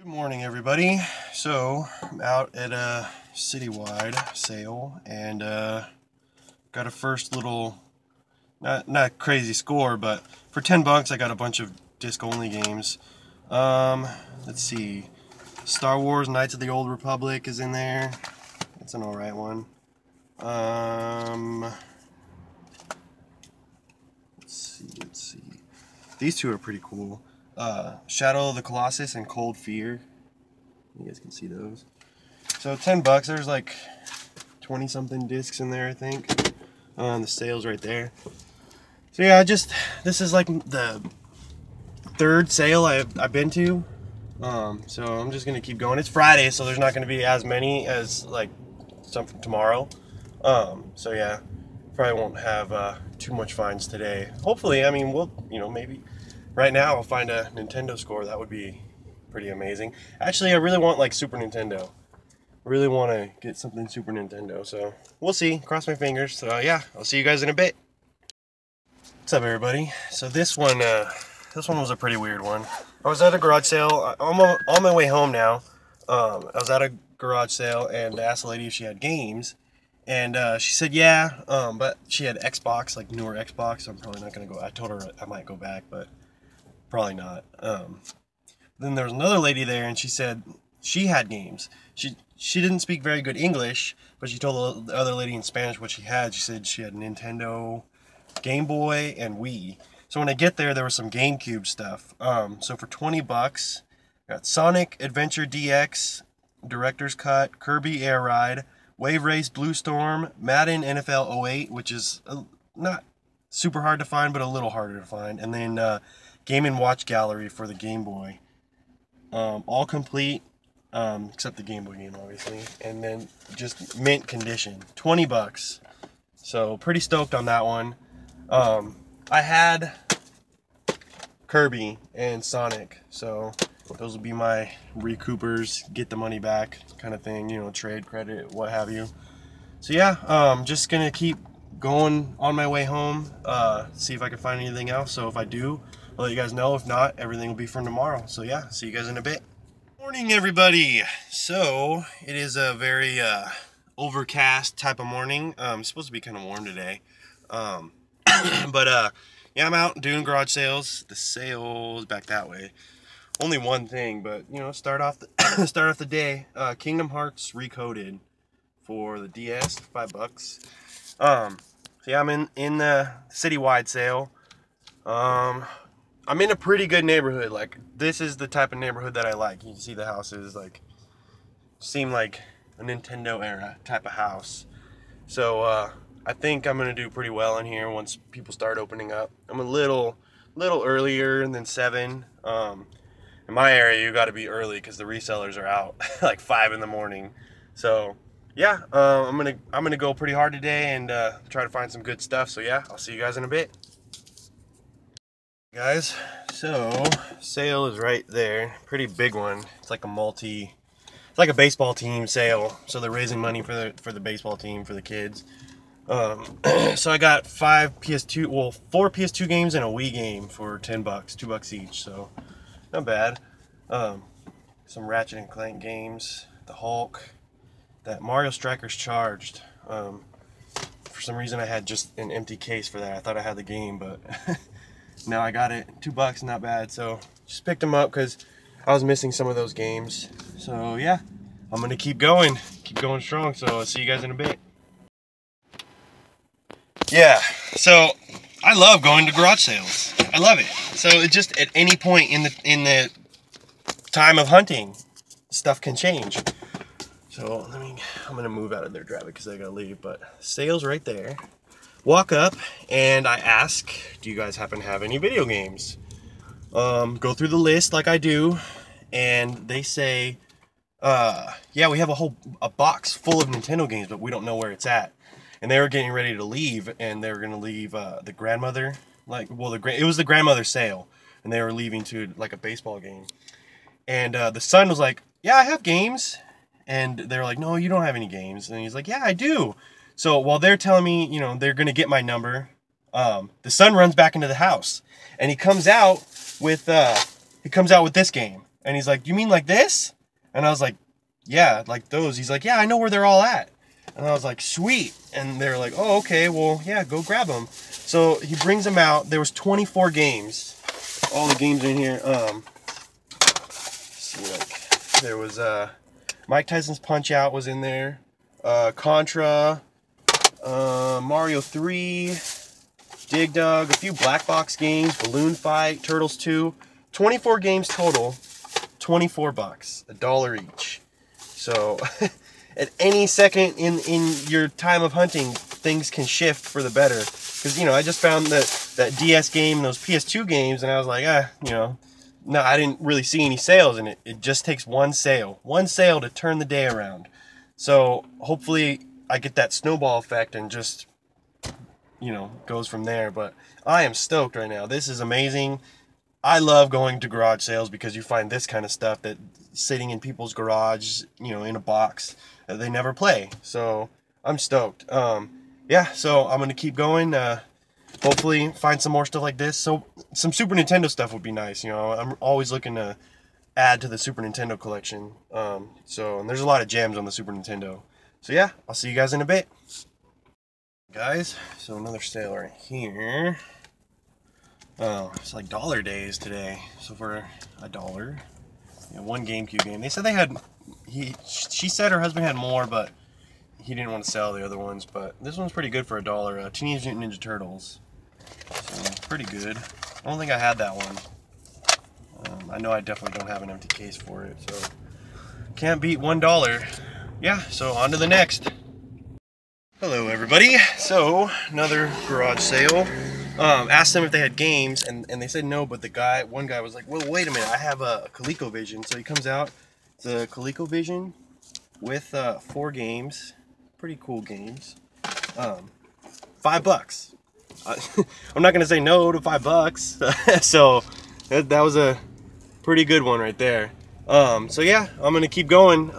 Good morning, everybody. So I'm out at a citywide sale and got a first little not crazy score, but for 10 bucks I got a bunch of disc only games. Let's see, Star Wars Knights of the Old Republic is in there. That's an alright one. Let's see. These two are pretty cool. Shadow of the Colossus and Cold Fear. You guys can see those. So 10 bucks, there's like 20 something discs in there, I think. The sale's right there. So yeah, this is like the third sale I've been to. So I'm just gonna keep going. It's Friday, so there's not gonna be as many as like some tomorrow. So yeah, probably won't have too much finds today. Hopefully, I mean, maybe right now I'll find a Nintendo score. That would be pretty amazing. Actually, I really want like Super Nintendo. I really want to get something Super Nintendo, so we'll see. Cross my fingers. So yeah, I'll see you guys in a bit. What's up, everybody? So this one was a pretty weird one. I was at a garage sale. I'm on my way home now. I was at a garage sale and I asked the lady if she had games, and she said yeah, but she had Xbox, like newer Xbox. So I'm probably not gonna go. I told her I might go back, but probably not. Then there was another lady there, and she said she had games. She didn't speak very good English, but she told the other lady in Spanish what she had. She said she had Nintendo, Game Boy, and Wii. So when I get there, there was some GameCube stuff. So for 20 bucks, got Sonic Adventure DX, Director's Cut, Kirby Air Ride, Wave Race Blue Storm, Madden NFL 08, which is not super hard to find, but a little harder to find, and then Game & Watch Gallery for the Game Boy. All complete, except the Game Boy game, obviously, and then just mint condition, 20 bucks. So pretty stoked on that one. I had Kirby and Sonic, so those will be my recoupers, get the money back kind of thing, trade credit, what have you. So yeah, just gonna keep going on my way home, see if I can find anything else. So if I do, I'll let you guys know. If not, everything will be from tomorrow. So yeah, see you guys in a bit. Morning, everybody. So it is a very overcast type of morning. It's supposed to be kind of warm today. But yeah, I'm out doing garage sales. The sale's back that way. Only one thing, but start off the day. Kingdom Hearts Recoded for the DS, 5 bucks. So yeah, I'm in the citywide sale. I'm in a pretty good neighborhood. Like, this is the type of neighborhood that I like. You can see the houses seem like a Nintendo era type of house. So I think I'm gonna do pretty well in here once people start opening up. I'm a little earlier than 7. In my area, you got to be early because the resellers are out like 5 in the morning. So yeah, I'm gonna go pretty hard today and try to find some good stuff. So yeah, I'll see you guys in a bit. Guys, so sale is right there. Pretty big one. It's like a baseball team sale. So they're raising money for the baseball team, for the kids. So I got 4 PS2 games and a Wii game for 10 bucks, 2 bucks each. So not bad. Some Ratchet and Clank games, the Hulk, that Mario Strikers Charged. For some reason I had just an empty case for that. I thought I had the game, but now I got it. 2 bucks, not bad. So just picked them up because I was missing some of those games. So yeah, I'm gonna keep going strong. So I'll see you guys in a bit. Yeah, so I love going to garage sales. I love it. So it just, at any point in the time of hunting, stuff can change. So I'm gonna move out of their driveway because I gotta leave. But sales right there. Walk up and I ask, do you guys happen to have any video games? Go through the list like I do, and they say, yeah, we have a box full of Nintendo games, but we don't know where it's at. And they were getting ready to leave, and they were gonna leave the grandmother, it was the grandmother sale, and they were leaving to like a baseball game. And the son was like, yeah, I have games. And they're like, no, you don't have any games. And he's like, yeah, I do. So while they're telling me, they're going to get my number, the son runs back into the house. And he comes out with this game. And he's like, you mean like this? And I was like, yeah, like those. He's like, yeah, I know where they're all at. And I was like, sweet. And they're like, oh, okay, well, yeah, go grab them. So he brings them out. There was 24 games. All the games in here. See, like, there was Mike Tyson's Punch-Out was in there. Contra, Mario 3, Dig Dug, a few black box games, Balloon Fight, Turtles 2. 24 games total, 24 bucks, $1 each. So at any second in your time of hunting, things can shift for the better. Because, you know, I just found that DS game, those PS2 games, and I was like, you know, no, I didn't really see any sales in it. It just takes one sale to turn the day around. So hopefully I get that snowball effect and just, you know, goes from there. But I am stoked right now. This is amazing. I love going to garage sales because you find this kind of stuff that sitting in people's garage, you know, in a box that they never play. So I'm stoked. Yeah, so I'm gonna keep going. Hopefully find some more stuff like this. So some Super Nintendo stuff would be nice. You know, I'm always looking to add to the Super Nintendo collection. And there's a lot of gems on the Super Nintendo. So yeah, I'll see you guys in a bit. Guys, so another sale right here. It's like dollar days today. So for $1, you know, one GameCube game. They said they had, she said her husband had more, but he didn't want to sell the other ones. But this one's pretty good for $1. Teenage Mutant Ninja Turtles. So pretty good. I don't think I had that one. I know I definitely don't have an empty case for it, so can't beat $1. Yeah, so on to the next. Hello everybody. So another garage sale. Asked them if they had games, and they said no, but one guy was like, well, wait a minute, I have a ColecoVision. So he comes out, it's a ColecoVision with 4 games, pretty cool games. $5. I'm not gonna say no to $5. So that was a pretty good one right there. So yeah, I'm gonna keep going,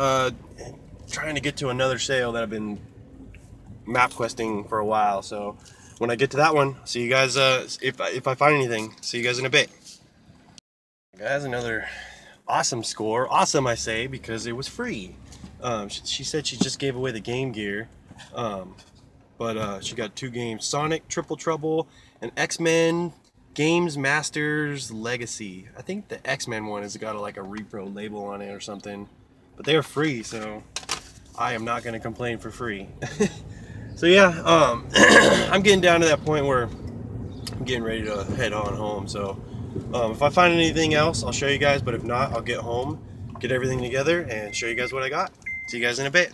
trying to get to another sale that I've been map questing for a while. So when I get to that one, see you guys, if I find anything. See you guys in a bit. Guys, another awesome score. Awesome, I say, because it was free. She said she just gave away the Game Gear, but she got 2 games: Sonic Triple Trouble and X-Men Games Masters Legacy. I think the X-Men one has got like a repro label on it or something, but they are free, so I am not going to complain for free. So yeah, I'm getting down to that point where I'm getting ready to head on home. So if I find anything else, I'll show you guys, but if not, I'll get home, get everything together, and show you guys what I got. See you guys in a bit.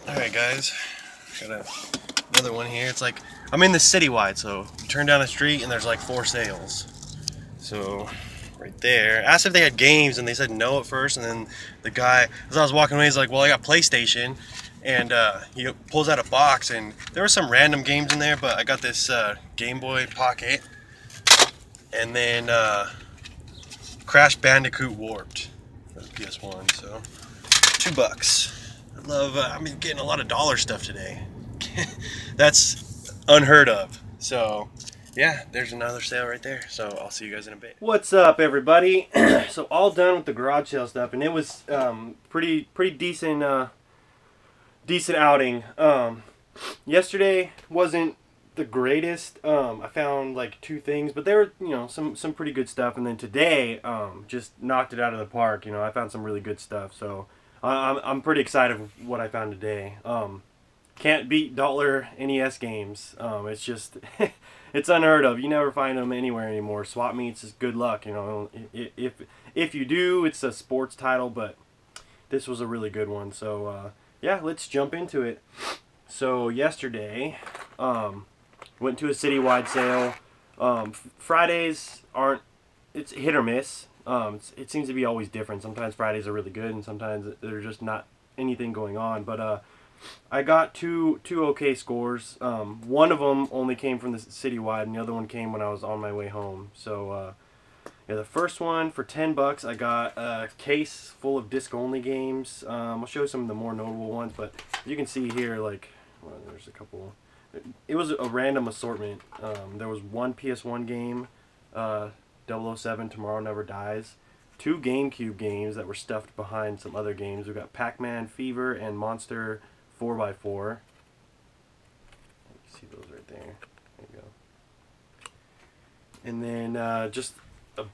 Alright guys, got another one here. It's like, I'm in the citywide, so you turn down the street and there's like 4 sales. So right there, asked if they had games, and they said no at first, and then the guy, as I was walking away, he's like, well, I got PlayStation. And he pulls out a box, and there were some random games in there, but I got this Game Boy Pocket, and then Crash Bandicoot Warped for the PS1. So $2. I love. I've been getting a lot of dollar stuff today. That's unheard of. So yeah, there's another sale right there. So I'll see you guys in a bit. What's up, everybody? So all done with the garage sale stuff, and it was pretty decent. Decent outing. Yesterday wasn't the greatest. I found like 2 things, but there were, you know, some pretty good stuff. And then today, just knocked it out of the park. You know, I found some really good stuff. So I'm pretty excited with what I found today. Can't beat dollar NES games. It's just it's unheard of. You never find them anywhere anymore. Swap meets is good luck. You know, if you do, it's a sports title, but this was a really good one. So yeah, let's jump into it. So yesterday, went to a citywide sale. Fridays aren't, it's hit or miss. It seems to be always different. Sometimes Fridays are really good, and sometimes there's just not anything going on. But I got two okay scores. One of them only came from the citywide, and the other one came when I was on my way home. So yeah, the first one for $10, I got a case full of disc-only games. I'll show you some of the more notable ones, but you can see here, like, well, there's a couple. It was a random assortment. There was one PS1 game, 007 Tomorrow Never Dies. two GameCube games that were stuffed behind some other games. We've got Pac-Man Fever and Monster 4x4. You can see those right there. There you go. And then just a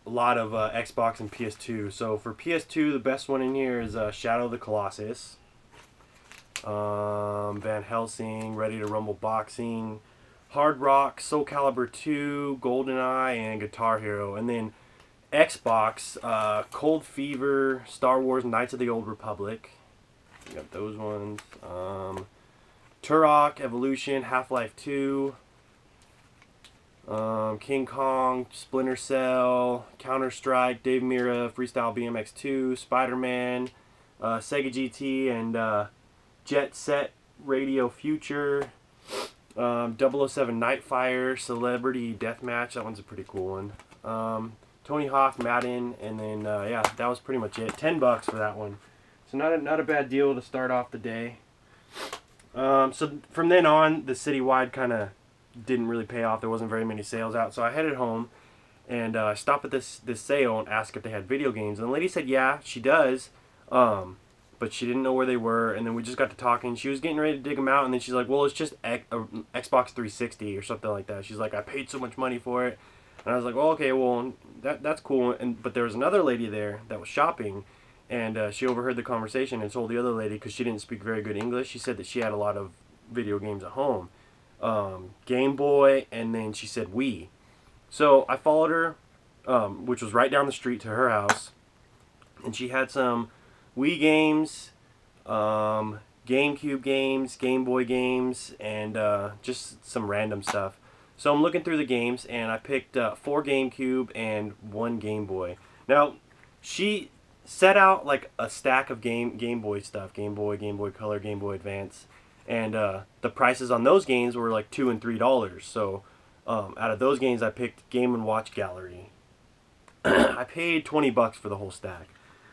lot of Xbox and PS2. So for PS2, the best one in here is Shadow of the Colossus, Van Helsing, Ready to Rumble Boxing, Hard Rock, Soul Calibur 2, GoldenEye, and Guitar Hero. And then Xbox, Cold Fever, Star Wars Knights of the Old Republic. You got those ones. Turok, Evolution, Half-Life 2, King Kong, Splinter Cell, Counter-Strike, Dave Mirra, Freestyle BMX 2, Spider-Man, Sega GT, and Jet Set Radio Future, 007 Nightfire, Celebrity Deathmatch. That one's a pretty cool one. Tony Hawk, Madden, and then yeah, that was pretty much it. $10 for that one. So not a bad deal to start off the day. So from then on, the citywide kind of didn't really pay off. There wasn't very many sales out, so I headed home and I stopped at this sale and asked if they had video games. And the lady said, yeah, she does, but she didn't know where they were. And then we just got to talking. She was getting ready to dig them out, and then she's like, well, it's just Xbox 360 or something like that. She's like, I paid so much money for it. And I was like, well, okay, well, that's cool. But there was another lady there that was shopping, and she overheard the conversation and told the other lady, because she didn't speak very good English, she said that she had a lot of video games at home. Game Boy, and then she said Wii. So I followed her, which was right down the street to her house, and she had some Wii games, GameCube games, Game Boy games, and just some random stuff. So I'm looking through the games, and I picked 4 GameCube and 1 Game Boy. Now, she set out like a stack of Game Boy stuff, Game Boy Color, Game Boy Advance, and the prices on those games were like $2 and $3. So out of those games, I picked Game & Watch Gallery. I paid $20 for the whole stack.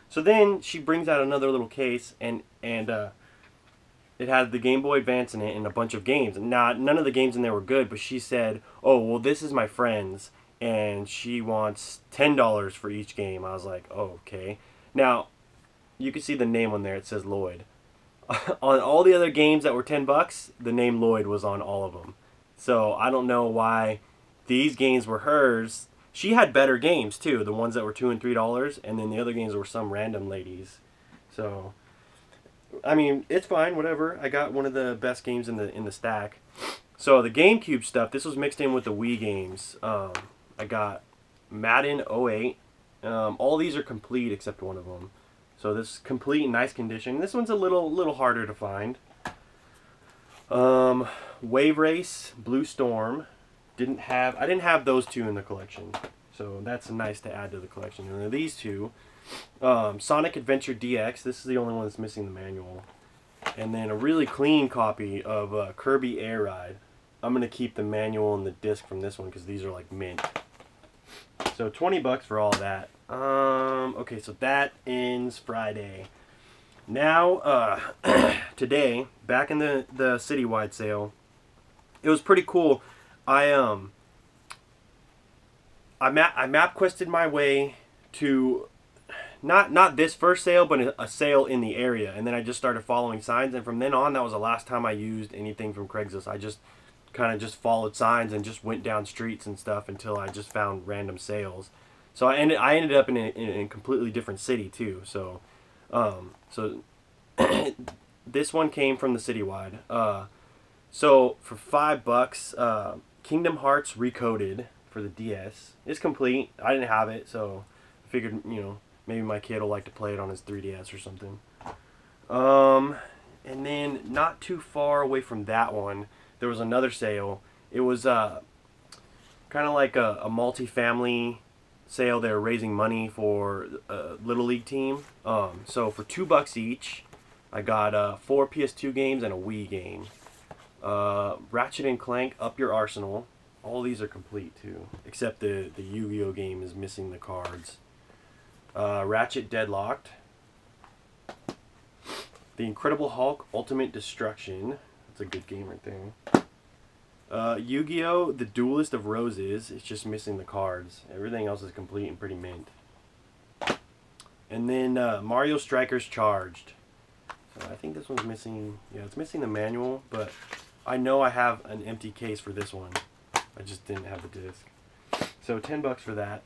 So then she brings out another little case, and it had the Game Boy Advance in it and a bunch of games. Now, none of the games in there were good, but she said, oh, well, this is my friend's, and she wants $10 for each game. I was like, oh, okay. Now, you can see the name on there. It says Lloyd. On all the other games that were $10, the name Lloyd was on all of them. So I don't know why these games were hers. She had better games, too, the ones that were $2 and $3, and then the other games were some random ladies. So I mean, it's fine, whatever. I got one of the best games in the stack. So the GameCube stuff, this was mixed in with the Wii games. I got Madden 08. All these are complete except one of them. So this is complete in nice condition. This one's a little harder to find. Wave Race, Blue Storm. I didn't have those two in the collection. So that's nice to add to the collection. And then these two. Sonic Adventure DX. This is the only one that's missing the manual. And then a really clean copy of Kirby Air Ride. I'm going to keep the manual and the disc from this one because these are like mint. So $20 for all that. Okay, so that ends Friday. Now, today, back in the citywide sale, it was pretty cool. I map quested my way to not this first sale, but a sale in the area, and then I just started following signs, and from then on, that was the last time I used anything from Craigslist. I just kind of just followed signs and just went down streets and stuff until I just found random sales. So I ended up in a completely different city too. So this one came from the citywide. So for $5, Kingdom Hearts Recoded for the DS. It's complete. I didn't have it, so I figured, maybe my kid will like to play it on his 3DS or something. And then not too far away from that one, there was another sale. It was kind of like a multi-family sale. They were raising money for a Little League team. So for $2 each, I got 4 PS2 games and a Wii game. Ratchet and Clank, Up Your Arsenal. All these are complete too, except the Yu-Gi-Oh game is missing the cards. Ratchet Deadlocked. The Incredible Hulk Ultimate Destruction. That's a good game right there. Yu-Gi-Oh! The Duelist of Roses. It's just missing the cards. Everything else is complete and pretty mint. And then Mario Strikers Charged. So I think this one's missing, yeah, it's missing the manual, but I know I have an empty case for this one. I just didn't have the disc. So 10 bucks for that.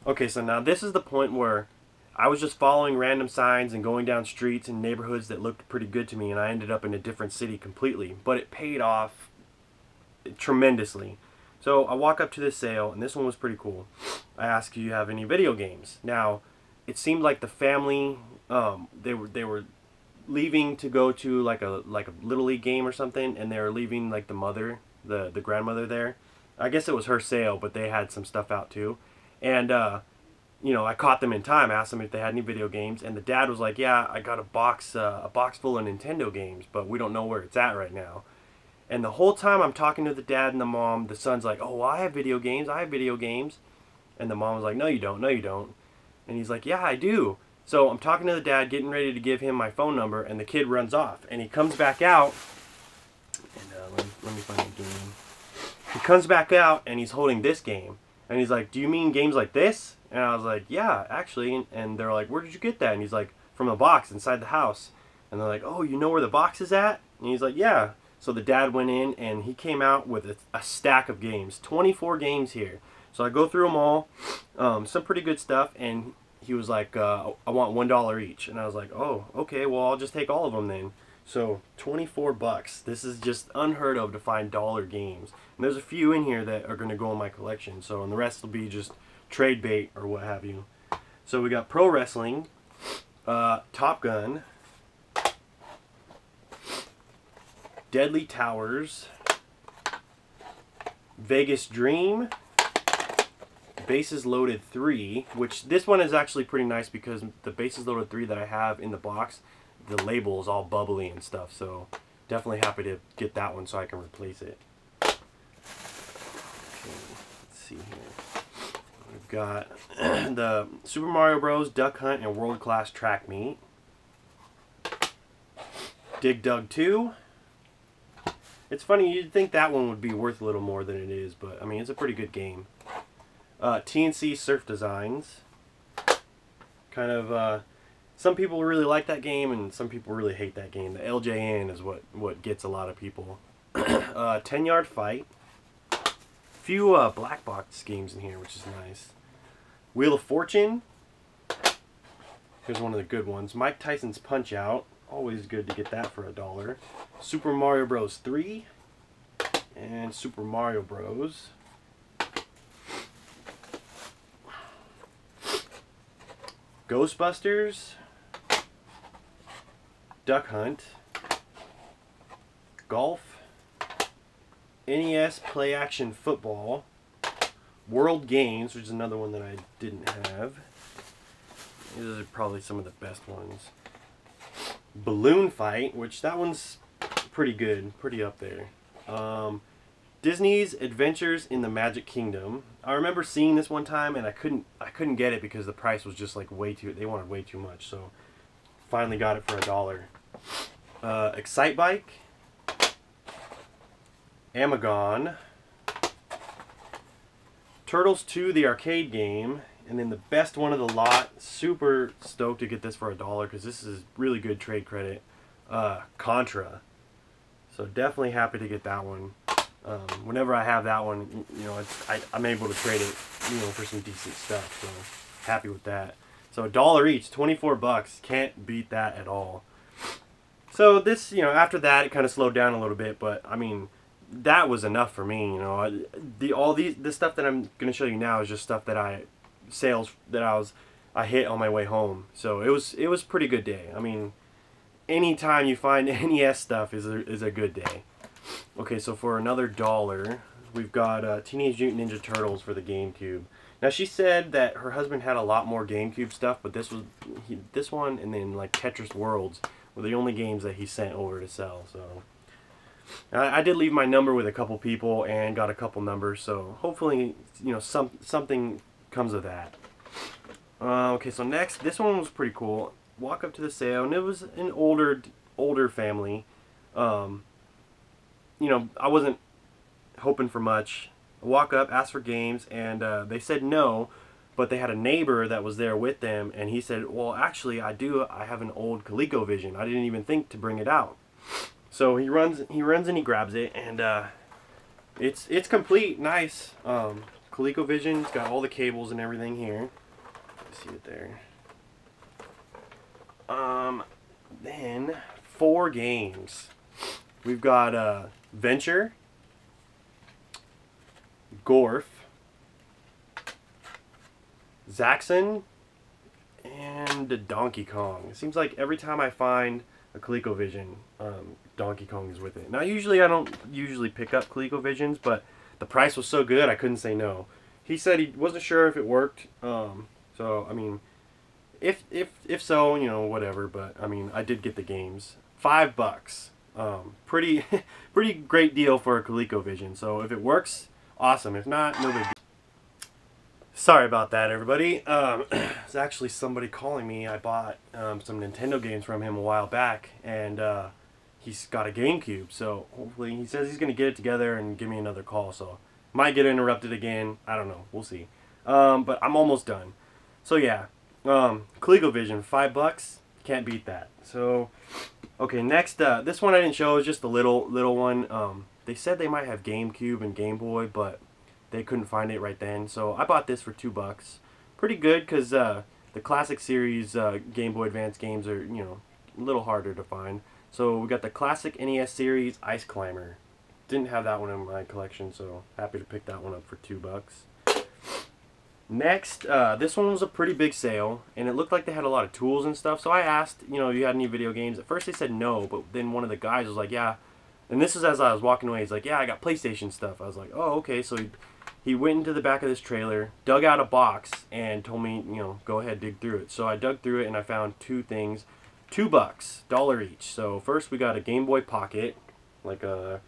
Okay, so now this is the point where I was just following random signs and going down streets and neighborhoods that looked pretty good to me, and I ended up in a different city completely. But it paid off tremendously. So I walk up to this sale, and this one was pretty cool. I asked, do you have any video games? Now, it seemed like the family, they were leaving to go to like a Little League game or something, and they were leaving like the mother, the grandmother there. I guess it was her sale, but they had some stuff out too. And you know, I caught them in time, asked them if they had any video games, and the dad was like, yeah, I got a box full of Nintendo games, but we don't know where it's at right now. And the whole time I'm talking to the dad and the mom, the son's like, oh, well, I have video games, and the mom was like, no you don't, and he's like, yeah, I do. So I'm talking to the dad, getting ready to give him my phone number, and the kid runs off, and he comes back out, and let me find the game. He comes back out, and he's holding this game, and he's like, do you mean games like this? And I was like, yeah, actually. And they're like, where did you get that? And he's like, from a box inside the house. And they're like, oh, you know where the box is at? And he's like, yeah. So the dad went in, and he came out with a stack of games, 24 games here. So I go through them all, some pretty good stuff, and he was like, I want $1 each. And I was like, oh, okay, well, I'll just take all of them then. So 24 bucks. This is just unheard of to find dollar games. And there's a few in here that are going to go in my collection. So, and the rest will be just trade bait or what have you. So we got pro wrestling, Top Gun, Deadly Towers, Vegas Dream, Bases Loaded 3, which this one is actually pretty nice because the Bases Loaded 3 that I have in the box, the label is all bubbly and stuff, so definitely happy to get that one so I can replace it. Okay, let's see here. We've got the Super Mario Bros. Duck Hunt and World Class Track Meet. Dig Dug 2. It's funny, you'd think that one would be worth a little more than it is, but I mean, it's a pretty good game. TNC Surf Designs. Kind of, some people really like that game and some people really hate that game. The LJN is what gets a lot of people. 10-Yard Fight. Few black box games in here, which is nice. Wheel of Fortune. Here's one of the good ones. Mike Tyson's Punch Out. Always good to get that for $1. Super Mario Bros. 3. And Super Mario Bros. Ghostbusters. Duck Hunt. Golf. NES Play Action Football. World Games, which is another one that I didn't have. These are probably some of the best ones. Balloon Fight, which that one's pretty good, pretty up there. Disney's Adventures in the Magic Kingdom. I remember seeing this one time and I couldn't get it because the price was just like way too, they wanted way too much, so finally got it for $1. Excite Bike. Amagon. Turtles 2, the arcade game. And then the best one of the lot, super stoked to get this for $1 because this is really good trade credit. Contra. So definitely happy to get that one. Whenever I have that one, you know, I'm able to trade it, you know, for some decent stuff. So happy with that. So $1 each, 24 bucks. Can't beat that at all. So this, you know, after that it kind of slowed down a little bit, but I mean, that was enough for me. You know, this stuff that I'm going to show you now is just stuff that I hit on my way home. So it was pretty good day. I mean, anytime you find NES stuff is a good day. Okay, so for another $1, we've got Teenage Mutant Ninja Turtles for the GameCube. Now she said that her husband had a lot more GameCube stuff, but this one and then like Tetris Worlds were the only games that he sent over to sell. So I did leave my number with a couple people and got a couple numbers. So hopefully, you know, something comes of that. Okay, so next, this one was pretty cool. Walk up to the sale, and it was an older family. You know, I wasn't hoping for much. I walk up, ask for games, and they said no, but they had a neighbor that was there with them, and he said, well, actually I have an old ColecoVision. I didn't even think to bring it out. So he runs and he grabs it, and it's complete, nice. ColecoVision's got all the cables and everything here. See it there. Then 4 games. We've got Venture, Gorf, Zaxxon, and Donkey Kong. It seems like every time I find a ColecoVision, Donkey Kong is with it. Now usually I don't usually pick up ColecoVisions, but the price was so good I couldn't say no. He said he wasn't sure if it worked, so I mean, if so, you know, whatever. But I mean, I did get the games. $5. Pretty pretty great deal for a ColecoVision. So if it works, awesome. If not, no big deal. Sorry about that, everybody. It's actually somebody calling me. I bought some Nintendo games from him a while back, and he's got a GameCube. So hopefully, he says he's gonna get it together and give me another call. So might get interrupted again. I don't know. We'll see. But I'm almost done. So yeah, ColecoVision, $5. Can't beat that. So okay, next, this one I didn't show. Is just a little one. They said they might have GameCube and Game Boy, but they couldn't find it right then. So I bought this for $2. Pretty good, because the classic series Game Boy Advance games are, you know, a little harder to find. So we got the classic NES series Ice Climber. Didn't have that one in my collection, so happy to pick that one up for $2. Next, this one was a pretty big sale, and it looked like they had a lot of tools and stuff. So I asked, you know, if you had any video games. At first they said no, but then one of the guys was like, yeah. And this is as I was walking away. He's like, yeah, I got PlayStation stuff. I was like, oh, okay. So he went into the back of this trailer, dug out a box, and told me, you know, go ahead, dig through it. So I dug through it, and I found 2 things. $2, $1 each. So first we got a Game Boy Pocket, like a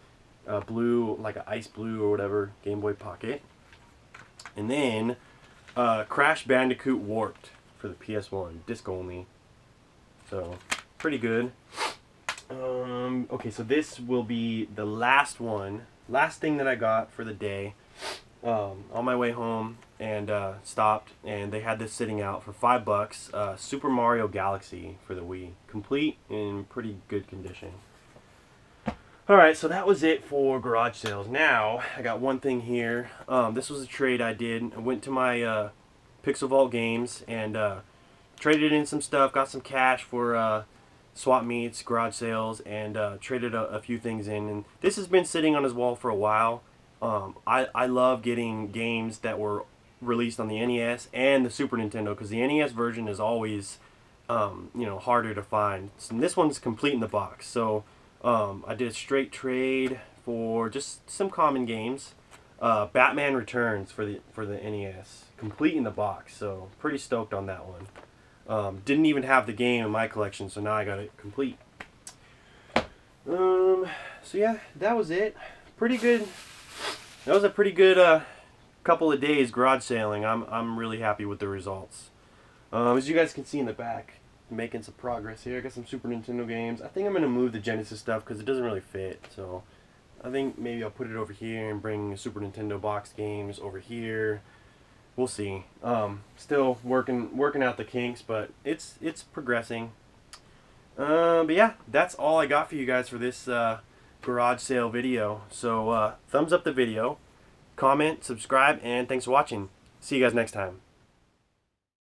blue, like an ice blue or whatever, Game Boy Pocket. And then Crash Bandicoot Warped for the PS1, disc only. So pretty good. Okay, so this will be the last thing that I got for the day. On my way home, and stopped, and they had this sitting out for $5. Super Mario Galaxy for the Wii, complete in pretty good condition. Alright, so that was it for garage sales. Now I got one thing here. This was a trade I did. I went to my Pixel Vault Games and traded in some stuff, got some cash for swap meets, garage sales, and traded a few things in. And this has been sitting on his wall for a while. I love getting games that were released on the NES and the Super Nintendo, because the NES version is always you know, harder to find. And this one's complete in the box. So I did a straight trade for just some common games. Batman Returns for the NES, complete in the box. So pretty stoked on that one. Didn't even have the game in my collection, so now I got it complete. So yeah, that was it. Pretty good. That was a pretty good couple of days garage sailing. I'm really happy with the results. As you guys can see in the back, making some progress here. I got some Super Nintendo games. I think I'm going to move the Genesis stuff because it doesn't really fit. So I think maybe I'll put it over here and bring Super Nintendo box games over here. We'll see. Still working out the kinks, but it's progressing. But yeah, that's all I got for you guys for this garage sale video. So thumbs up the video, comment, subscribe, and thanks for watching. See you guys next time.